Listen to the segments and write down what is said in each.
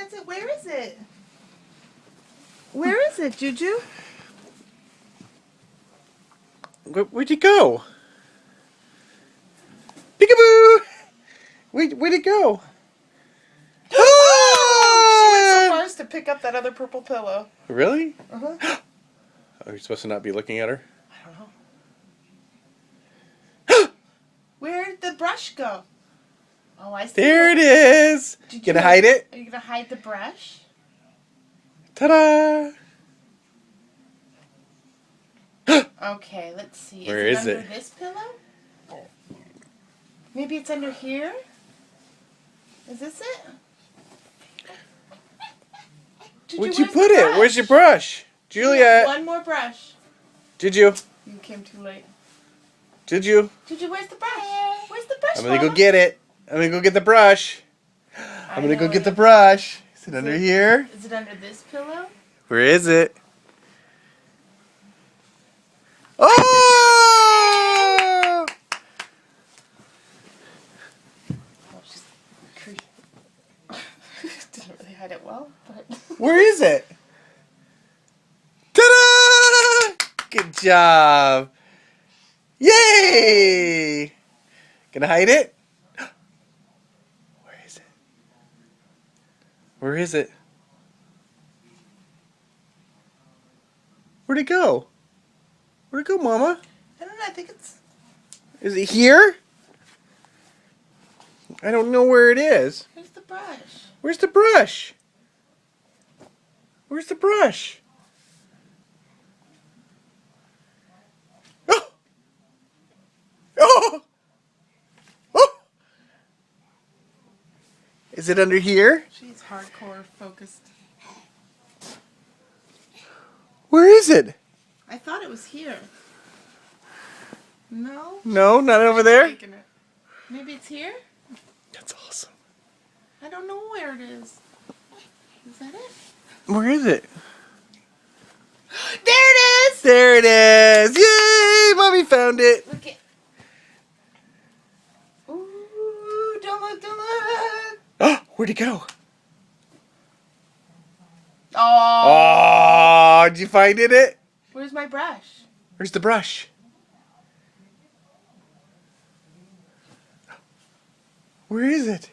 has it? Where is it? Where is it, Juju? Where'd you go? Peekaboo! Where'd it go? Oh! She went so far as to pick up that other purple pillow. Really? Uh-huh. Are you supposed to not be looking at her? I don't know. Where'd the brush go? Oh, I see. There it is. Gonna hide it? Are you gonna hide the brush? Ta-da! Okay, let's see. Where is is it it? under this pillow? Maybe it's under here? Is this it? Where'd you put it? Where's your brush? Juliet! One more brush. Did you? You came too late. Did you? Juju, where's the brush? Where's the brush, I'm gonna go Mama? get it. I'm gonna go get the brush. I'm gonna go get the brush. Is it under here? Is it under this pillow? Where is it? Oh! Oh, she's creepy. Didn't really hide it well, but... Where is it? Ta-da! Good job. Yay! Gonna hide it? Where is it? Where is it? Where'd it go? Where'd it go, Mama? I don't know, I think it's... Is it here? I don't know where it is. Where's the brush? Where's the brush? Where's the brush? Oh! Oh! Oh! Is it under here? She's hardcore focused. Where is it? I thought it was here. No? No, not over there. Taking it. Maybe it's here? That's awesome. I don't know where it is. Is that it? Where is it? There it is! There it is! Yay! Mommy found it. Look it. Ooh, don't look, don't look. Oh, where'd it go? Oh. Oh, did you find it? Where's my brush? Where's the brush? Where is it?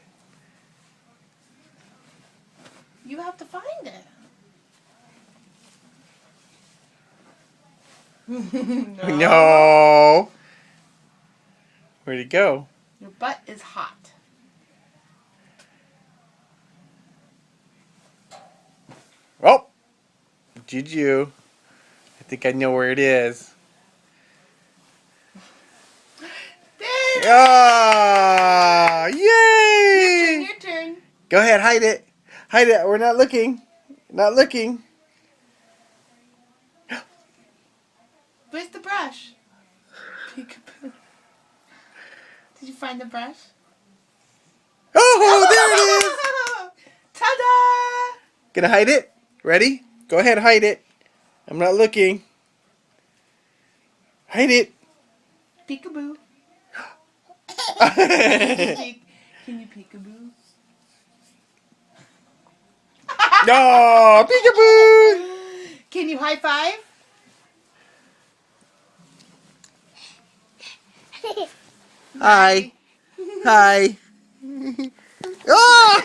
You have to find it. No. Where'd it go? Your butt is hot. Oh, Juju. I think I know where it is. There. Ah! Yay! Your turn. Go ahead, hide it. Hide it. We're not looking. Not looking. Where's the brush? Peekaboo. Did you find the brush? Oh, there it is. Ta-da! Gonna hide it? Ready? Go ahead, hide it. I'm not looking. Hide it. Peekaboo. Can you peekaboo? No, peekaboo. Can you high five? Hi. Hi. Oh!